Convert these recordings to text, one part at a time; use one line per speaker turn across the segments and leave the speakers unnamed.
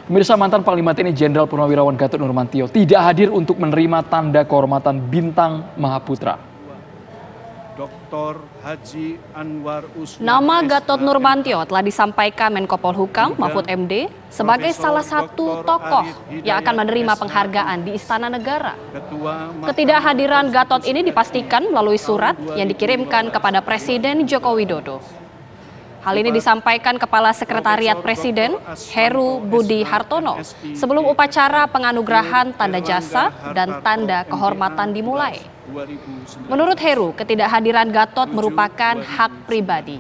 Pemirsa, mantan Panglima TNI Jenderal Purnawirawan Gatot Nurmantio tidak hadir untuk menerima tanda kehormatan Bintang Mahaputra.
Dr. Haji Anwar Usman.
Nama Gatot Nurmantio telah disampaikan Menko Polhukam Mahfud MD sebagai salah satu tokoh yang akan menerima penghargaan di Istana Negara. Ketidakhadiran Gatot ini dipastikan melalui surat yang dikirimkan kepada Presiden Joko Widodo. Hal ini disampaikan Kepala Sekretariat Presiden Heru Budi Hartono sebelum upacara penganugerahan tanda jasa dan tanda kehormatan dimulai. Menurut Heru, ketidakhadiran Gatot merupakan hak pribadi.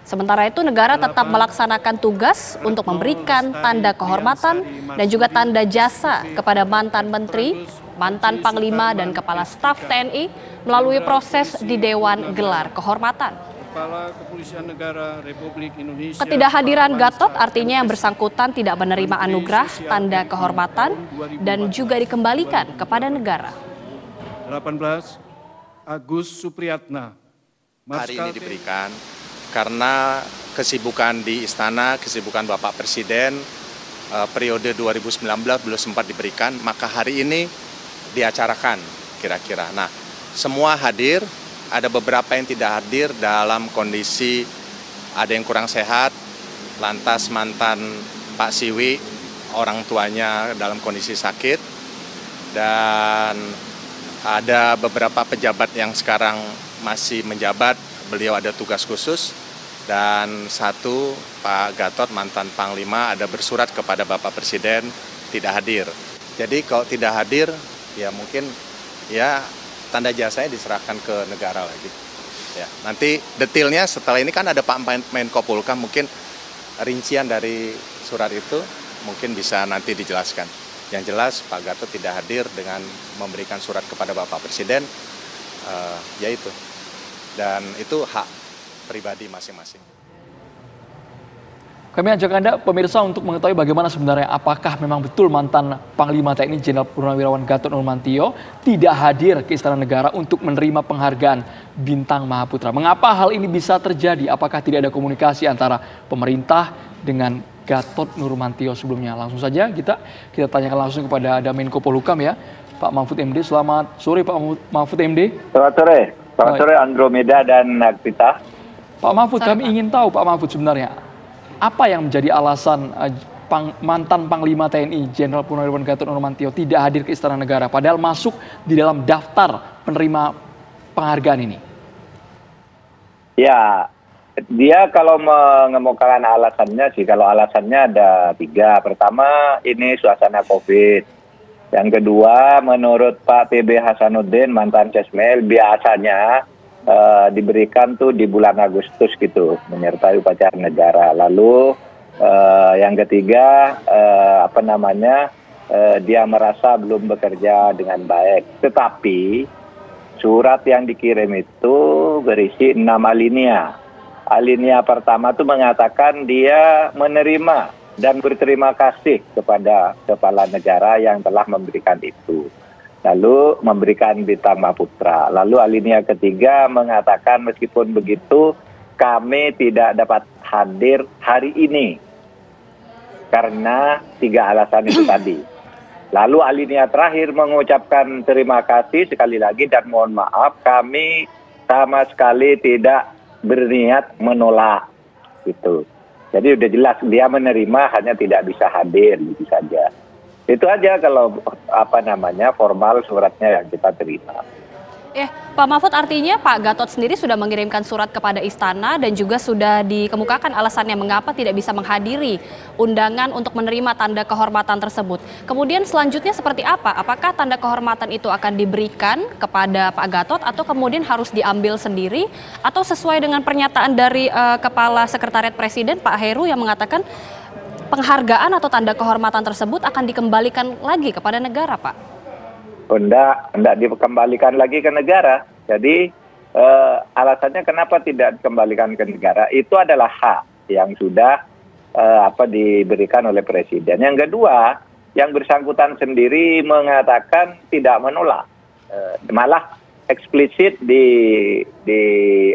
Sementara itu, negara tetap melaksanakan tugas untuk memberikan tanda kehormatan dan juga tanda jasa kepada mantan menteri, mantan panglima, dan kepala staf TNI melalui proses di Dewan Gelar Kehormatan. Ketidakhadiran Gatot artinya yang bersangkutan tidak menerima anugerah tanda kehormatan dan juga dikembalikan kepada negara.
18. Agus Supriyatna.
Hari ini diberikan karena kesibukan di istana, kesibukan Bapak Presiden periode 2019 belum sempat diberikan, maka hari ini diacarakan kira-kira. Nah, semua hadir. Ada beberapa yang tidak hadir dalam kondisi ada yang kurang sehat, lantas mantan Pak Siwi, orang tuanya dalam kondisi sakit, dan ada beberapa pejabat yang sekarang masih menjabat, beliau ada tugas khusus, dan satu Pak Gatot, mantan Panglima, ada bersurat kepada Bapak Presiden tidak hadir. Jadi kalau tidak hadir, ya mungkin ya tanda jasanya diserahkan ke negara lagi. Ya, nanti detailnya setelah ini kan ada Pak Menko Polhukam, mungkin rincian dari surat itu mungkin bisa nanti dijelaskan. Yang jelas Pak Gatot tidak hadir dengan memberikan surat kepada Bapak Presiden, yaitu. Dan itu hak pribadi masing-masing.
Kami ajak Anda, pemirsa, untuk mengetahui bagaimana sebenarnya apakah memang betul mantan Panglima TNI Jenderal Purnawirawan Gatot Nurmantio tidak hadir ke Istana Negara untuk menerima penghargaan Bintang Mahaputra. Mengapa hal ini bisa terjadi? Apakah tidak ada komunikasi antara pemerintah dengan Gatot Nurmantio sebelumnya? Langsung saja kita tanyakan langsung kepada Menko Polhukam ya, Pak Mahfud MD. Selamat sore Pak Mahfud MD.
Selamat sore Andromeda dan Nagrita.
Pak Mahfud, kami ingin tahu Pak Mahfud sebenarnya apa yang menjadi alasan mantan Panglima TNI Jenderal Purnawirawan Gatot Nurmantio tidak hadir ke Istana Negara padahal masuk di dalam daftar penerima penghargaan ini?
Ya, dia kalau mengemukakan alasannya sih, kalau alasannya ada 3. Pertama, ini suasana COVID. Yang kedua, menurut Pak TB Hasanuddin, mantan Sesmel, biasanya diberikan tuh di bulan Agustus gitu, menyertai upacara negara. Lalu yang ketiga, dia merasa belum bekerja dengan baik. Tetapi surat yang dikirim itu berisi 6 alinea. Alinea pertama tuh mengatakan dia menerima dan berterima kasih kepada kepala negara yang telah memberikan itu. Lalu memberikan Bintang Mahaputra. Lalu alinea ketiga mengatakan meskipun begitu kami tidak dapat hadir hari ini karena 3 alasan itu tadi. Lalu alinea terakhir mengucapkan terima kasih sekali lagi dan mohon maaf kami sama sekali tidak berniat menolak gitu. Jadi udah jelas dia menerima, hanya tidak bisa hadir gitu saja. Itu aja kalau formal suratnya yang kita terima.
Pak Mahfud, artinya Pak Gatot sendiri sudah mengirimkan surat kepada Istana dan juga sudah dikemukakan alasannya mengapa tidak bisa menghadiri undangan untuk menerima tanda kehormatan tersebut. Kemudian selanjutnya seperti apa? Apakah tanda kehormatan itu akan diberikan kepada Pak Gatot atau kemudian harus diambil sendiri atau sesuai dengan pernyataan dari Kepala Sekretariat Presiden Pak Heru yang mengatakan penghargaan atau tanda kehormatan tersebut akan dikembalikan lagi kepada negara, Pak?
Enggak dikembalikan lagi ke negara. Jadi alasannya kenapa tidak dikembalikan ke negara itu adalah hak yang sudah diberikan oleh Presiden. Yang kedua, yang bersangkutan sendiri mengatakan tidak menolak, malah eksplisit di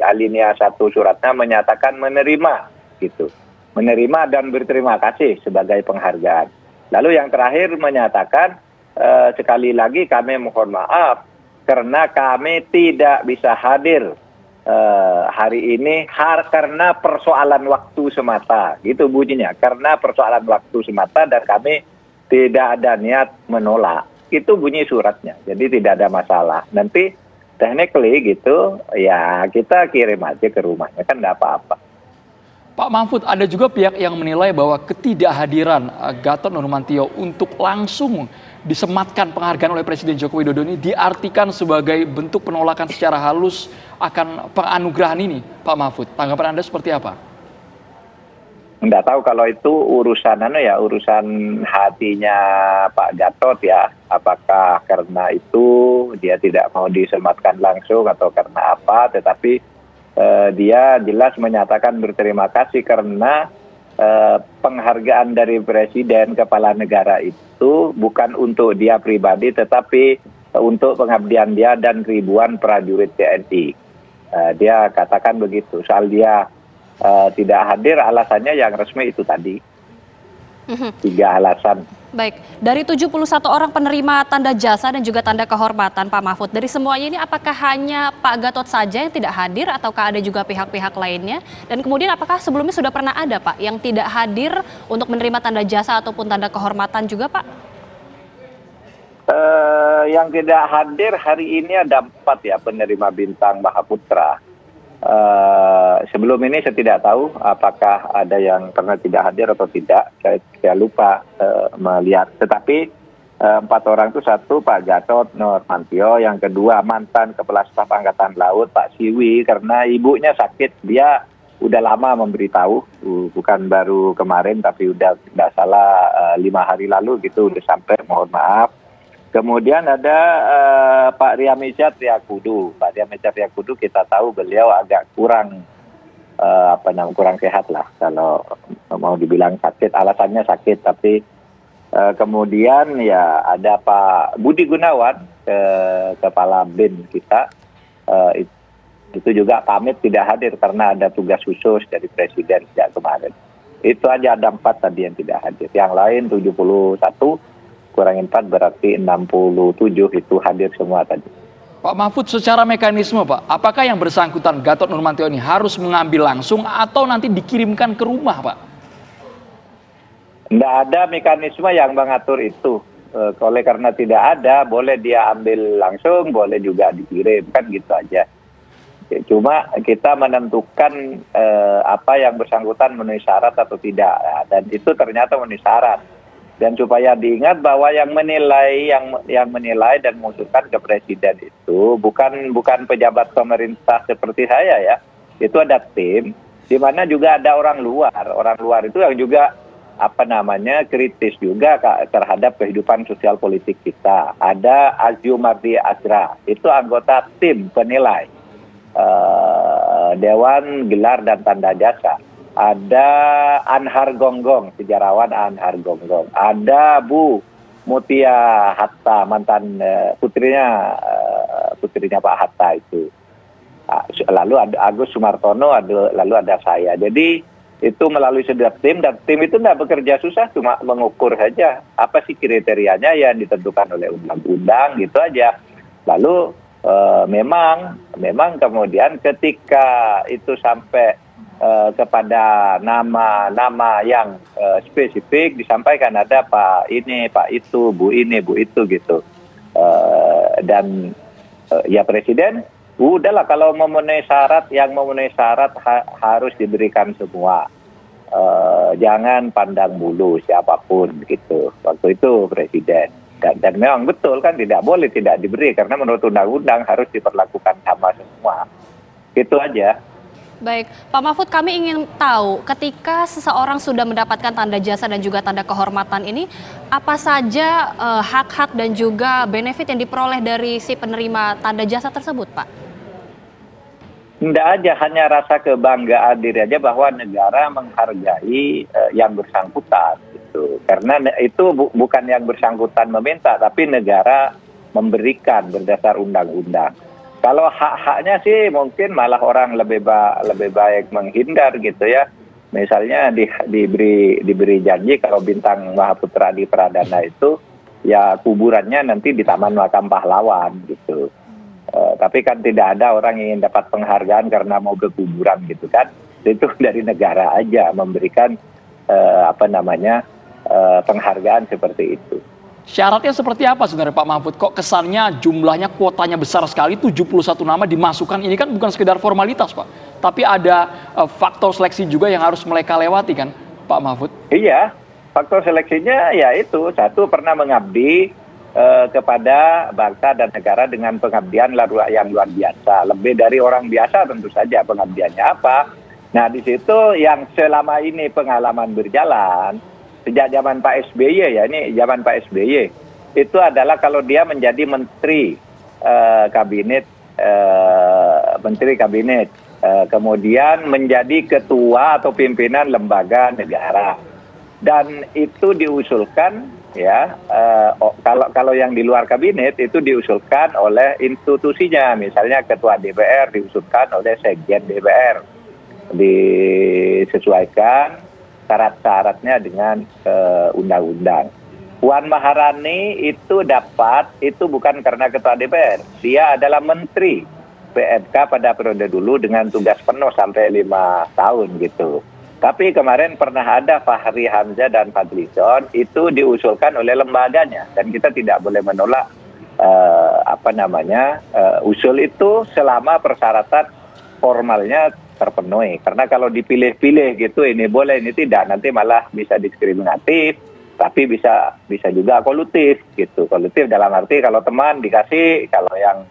alinea 1 suratnya menyatakan menerima gitu. menerima dan berterima kasih sebagai penghargaan. Lalu yang terakhir menyatakan sekali lagi kami mohon maaf karena kami tidak bisa hadir hari ini karena persoalan waktu semata, gitu bunyinya, karena persoalan waktu semata dan kami tidak ada niat menolak. Itu bunyi suratnya, jadi tidak ada masalah. Nanti technically gitu, ya kita kirim aja ke rumahnya, kan nggak apa-apa.
Pak Mahfud, ada juga pihak yang menilai bahwa ketidakhadiran Gatot Nurmantio untuk langsung disematkan penghargaan oleh Presiden Joko Widodo ini diartikan sebagai bentuk penolakan secara halus akan penganugerahan ini, Pak Mahfud. Tanggapan Anda seperti apa?
Nggak tahu kalau itu urusan urusan hatinya Pak Gatot ya. Apakah karena itu dia tidak mau disematkan langsung atau karena apa? Tetapi dia jelas menyatakan berterima kasih karena penghargaan dari Presiden Kepala Negara itu bukan untuk dia pribadi tetapi untuk pengabdian dia dan ribuan prajurit TNI. Dia katakan begitu. Soal dia tidak hadir alasannya yang resmi itu tadi. 3 alasan.
Baik, dari 71 orang penerima tanda jasa dan juga tanda kehormatan Pak Mahfud, dari semuanya ini apakah hanya Pak Gatot saja yang tidak hadir ataukah ada juga pihak-pihak lainnya? Dan kemudian apakah sebelumnya sudah pernah ada Pak yang tidak hadir untuk menerima tanda jasa ataupun tanda kehormatan juga Pak?
Yang tidak hadir hari ini ada 4 ya penerima bintang Mahaputra. Sebelum ini saya tidak tahu apakah ada yang pernah tidak hadir atau tidak, saya lupa melihat. Tetapi 4 orang itu, satu Pak Gatot Nurmantio, yang kedua mantan Kepala Staf Angkatan Laut Pak Siwi karena ibunya sakit, dia udah lama memberitahu, bukan baru kemarin tapi udah tidak salah 5 hari lalu gitu udah sampai, mohon maaf. Kemudian ada Pak Riamizat Triakudu. Pak Riamizat Triakudu kita tahu beliau agak kurang kurang sehat lah kalau mau dibilang sakit, alasannya sakit. Tapi kemudian ya ada Pak Budi Gunawan, Kepala BIN kita, itu juga pamit tidak hadir karena ada tugas khusus dari Presiden sejak kemarin. Itu aja ada 4 tadi yang tidak hadir. Yang lain 71 kurangin 4 berarti 67 itu hadir semua tadi.
Pak Mahfud, secara mekanisme Pak, apakah yang bersangkutan Gatot Nurmantio ini harus mengambil langsung atau nanti dikirimkan ke rumah Pak?
Tidak ada mekanisme yang mengatur itu. Oleh karena tidak ada, boleh dia ambil langsung, boleh juga dikirim, kan gitu aja. Cuma kita menentukan apa yang bersangkutan memenuhi syarat atau tidak, dan itu ternyata memenuhi syarat. Dan supaya diingat bahwa yang menilai dan mengusulkan ke Presiden itu bukan pejabat pemerintah seperti saya ya. Itu ada tim di mana juga ada orang luar. Orang luar itu yang juga kritis juga terhadap kehidupan sosial politik kita. Ada Azumardi Azra, itu anggota tim penilai Dewan Gelar dan Tanda Jasa. Ada Anhar Gonggong, sejarawan Anhar Gonggong. Ada Bu Mutia Hatta, mantan putrinya Pak Hatta itu. Lalu ada Agus Sumartono, lalu ada saya. Jadi itu melalui sebuah tim, dan tim itu tidak bekerja susah, cuma mengukur saja apa sih kriterianya yang ditentukan oleh undang-undang, gitu aja. Lalu memang kemudian ketika itu sampai kepada nama-nama yang spesifik disampaikan, ada Pak ini, Pak itu, Bu ini, Bu itu gitu. Dan ya Presiden, udahlah kalau memenuhi syarat, yang memenuhi syarat harus diberikan semua. Jangan pandang bulu siapapun gitu. Waktu itu Presiden. Dan memang betul kan tidak boleh tidak diberi karena menurut undang-undang harus diperlakukan sama semua. Itu aja.
Baik, Pak Mahfud, kami ingin tahu ketika seseorang sudah mendapatkan tanda jasa dan juga tanda kehormatan ini, apa saja hak-hak dan juga benefit yang diperoleh dari si penerima tanda jasa tersebut, Pak?
Tidak aja, hanya rasa kebanggaan diri aja bahwa negara menghargai yang bersangkutan. Gitu. Karena itu bukan yang bersangkutan meminta, tapi negara memberikan berdasar undang-undang. Kalau hak-haknya sih mungkin malah orang lebih baik menghindar gitu ya. Misalnya diberi janji kalau Bintang Mahaputra di Pradana itu ya kuburannya nanti di Taman Makam Pahlawan gitu. Tapi kan tidak ada orang yang ingin dapat penghargaan karena mau berkuburan gitu kan. Itu dari negara aja memberikan penghargaan seperti itu.
Syaratnya seperti apa sebenarnya Pak Mahfud? Kok kesannya jumlahnya kuotanya besar sekali, 71 nama dimasukkan. Ini kan bukan sekedar formalitas Pak, tapi ada faktor seleksi juga yang harus mereka lewati kan Pak Mahfud?
Iya, faktor seleksinya ya itu, satu pernah mengabdi kepada bangsa dan negara dengan pengabdian yang luar biasa. Lebih dari orang biasa tentu saja pengabdiannya apa. Nah di situ yang selama ini pengalaman berjalan, sejak zaman Pak SBY ya, ini zaman Pak SBY, itu adalah kalau dia menjadi menteri kabinet, kemudian menjadi ketua atau pimpinan lembaga negara, dan itu diusulkan ya, kalau yang di luar kabinet itu diusulkan oleh institusinya, misalnya ketua DPR diusulkan oleh sekjen DPR, disesuaikan syarat-syaratnya dengan undang-undang. Puan Maharani itu dapat, itu bukan karena ketua DPR. Dia adalah menteri PMK pada periode dulu dengan tugas penuh sampai 5 tahun gitu. Tapi kemarin pernah ada Fahri Hamzah dan Fadlizon, itu diusulkan oleh lembaganya. Dan kita tidak boleh menolak usul itu selama persyaratan formalnya terpenuhi. Karena kalau dipilih-pilih gitu, ini boleh, ini tidak, nanti malah bisa diskriminatif, tapi bisa juga kolutif gitu. Kolutif dalam arti kalau teman dikasih, kalau yang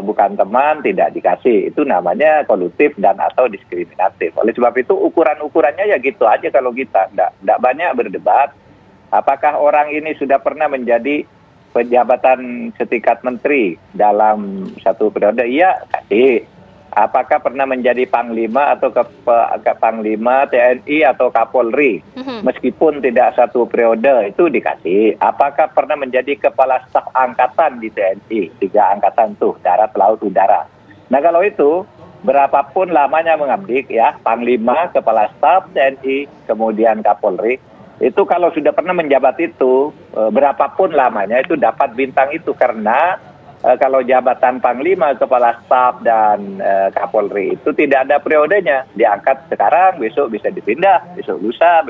bukan teman tidak dikasih, itu namanya kolutif dan atau diskriminatif. Oleh sebab itu ukuran-ukurannya ya gitu aja kalau kita, tidak banyak berdebat. Apakah orang ini sudah pernah menjadi pejabatan setingkat menteri dalam satu periode? Iya, kasih. Apakah pernah menjadi panglima atau panglima TNI atau Kapolri, meskipun tidak satu periode, itu dikasih. Apakah pernah menjadi kepala staf angkatan di TNI, 3 angkatan tuh, darat, laut, udara. Nah kalau itu, berapapun lamanya mengabdi ya, panglima, kepala staf TNI, kemudian Kapolri, itu kalau sudah pernah menjabat itu, berapapun lamanya itu dapat bintang itu, karena kalau jabatan Panglima, Kepala Staf, dan Kapolri itu tidak ada periodenya. Diangkat sekarang, besok bisa dipindah, besok lusa.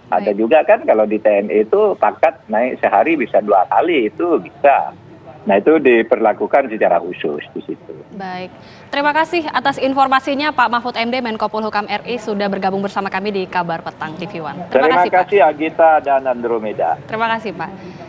Ada juga kan kalau di TNI itu pangkat naik sehari bisa 2 kali, itu bisa. Nah itu diperlakukan secara khusus di situ.
Baik, terima kasih atas informasinya Pak Mahfud MD, Menko Polhukam RI, sudah bergabung bersama kami di Kabar Petang TV One.
Terima kasih Agita dan Andromeda.
Terima kasih Pak.